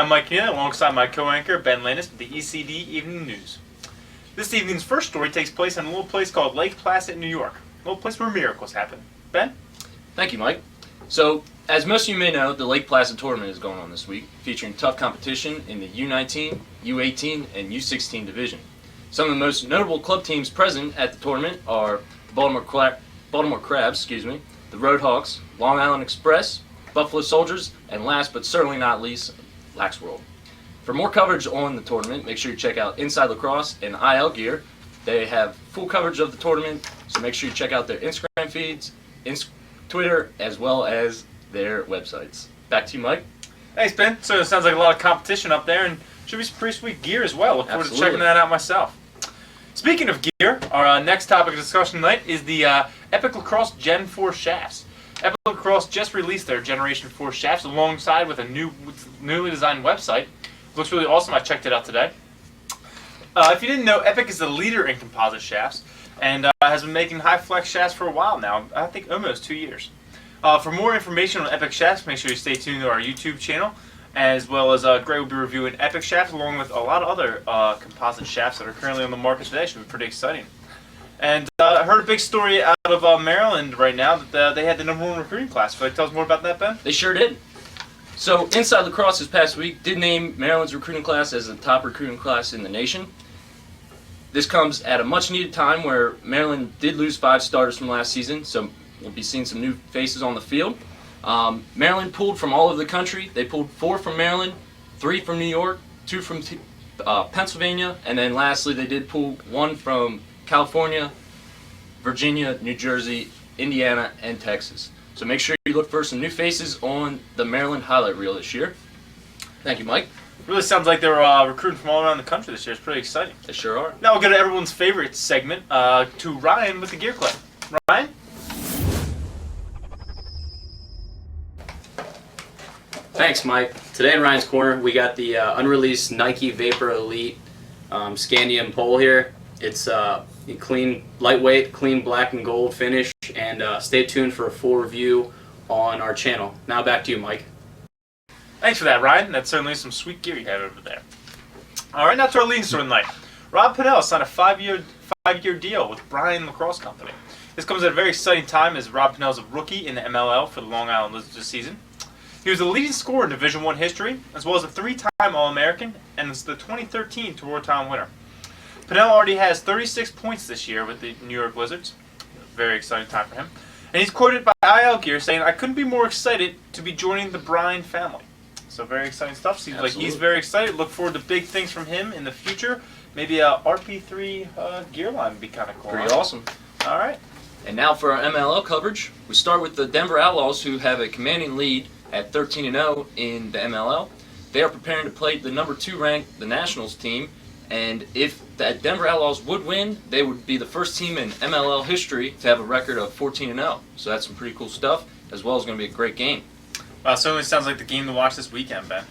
Mike Neal alongside my co-anchor Ben Landis with the ECD Evening News. This evening's first story takes place in a little place called Lake Placid, New York. A little place where miracles happen. Ben? Thank you, Mike. So, as most of you may know, the Lake Placid tournament is going on this week, featuring tough competition in the U19, U18, and U16 division. Some of the most notable club teams present at the tournament are Baltimore Crabs, the Roadhawks, Long Island Express, Buffalo Soldiers, and last but certainly not least, Lax World. For more coverage on the tournament, make sure you check out Inside Lacrosse and IL Gear. They have full coverage of the tournament, so make sure you check out their Instagram feeds, Twitter, as well as their websites. Back to you, Mike. Thanks, Ben. So it sounds like a lot of competition up there, and should be some pretty sweet gear as well. Look forward to checking that out myself. Speaking of gear, our next topic of discussion tonight is the Epic Lacrosse Gen 4 shafts. Epic Lacrosse just released their Generation 4 shafts alongside with a newly designed website. It looks really awesome. I checked it out today. If you didn't know, Epic is the leader in composite shafts and has been making high flex shafts for a while now. I think almost 2 years. For more information on Epic shafts, make sure you stay tuned to our YouTube channel, as well as Gray will be reviewing Epic shafts along with a lot of other composite shafts that are currently on the market today. Should be pretty exciting. And I heard a big story out of Maryland right now that they had the #1 recruiting class. Would you tell us more about that, Ben? They sure did. So Inside Lacrosse this past week did name Maryland's recruiting class as the top recruiting class in the nation. This comes at a much needed time where Maryland did lose 5 starters from last season, so we'll be seeing some new faces on the field. Maryland pulled from all over the country. They pulled 4 from Maryland, 3 from New York, 2 from Pennsylvania, and then lastly they did pull 1 from California, Virginia, New Jersey, Indiana, and Texas. So make sure you look for some new faces on the Maryland highlight reel this year. Thank you, Mike. Really sounds like they're recruiting from all around the country this year. It's pretty exciting. They sure are. Now we'll go to everyone's favorite segment, to Ryan with the Gear Clip. Ryan? Thanks, Mike. Today in Ryan's Corner, we got the unreleased Nike Vapor Elite Scandium pole here. It's clean, lightweight, clean black and gold finish, and stay tuned for a full review on our channel. Now back to you, Mike. Thanks for that, Ryan. That's certainly some sweet gear you have over there. All right, now to our leading story tonight. Rob Pinnell signed a 5-year deal with Bryan Lacrosse Company. This comes at a very exciting time as Rob Pinnell is a rookie in the MLL for the Long Island Lizards this season. He was the leading scorer in Division I history, as well as a 3-time All-American, and is the 2013 Tour Time winner. Pinnell already has 36 points this year with the New York Lizards. Very exciting time for him. And he's quoted by IL Gear saying, "I couldn't be more excited to be joining the Bryan family." So very exciting stuff. Seems like he's very excited. Look forward to big things from him in the future. Maybe a RP3 gear line would be kind of cool. Pretty awesome. All right. And now for our MLL coverage. We start with the Denver Outlaws, who have a commanding lead at 13-0 in the MLL. They are preparing to play the #2 ranked, the Nationals team, and if the Denver Outlaws would win, they would be the first team in MLL history to have a record of 14-0. So that's some pretty cool stuff, as well as going to be a great game. Well, it certainly sounds like the game to watch this weekend, Ben.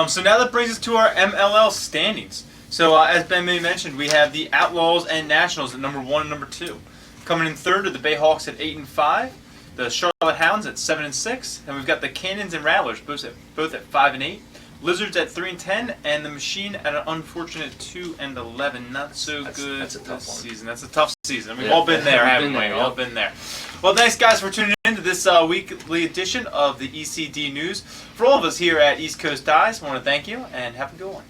So now that brings us to our MLL standings. So as Ben may mentioned, we have the Outlaws and Nationals at #1 and #2. Coming in third are the Bayhawks at 8-5. The Charlotte Hounds at 7-6, and we've got the Cannons and Rattlers both at 5-8, Lizards at 3-10, and the Machine at an unfortunate 2-11. Not so good that's a tough this one. season. That's a tough season. We've all been there, haven't we? All been there. Well, thanks guys for tuning in to this weekly edition of the ECD News. For all of us here at East Coast Dies, I want to thank you and have a good one.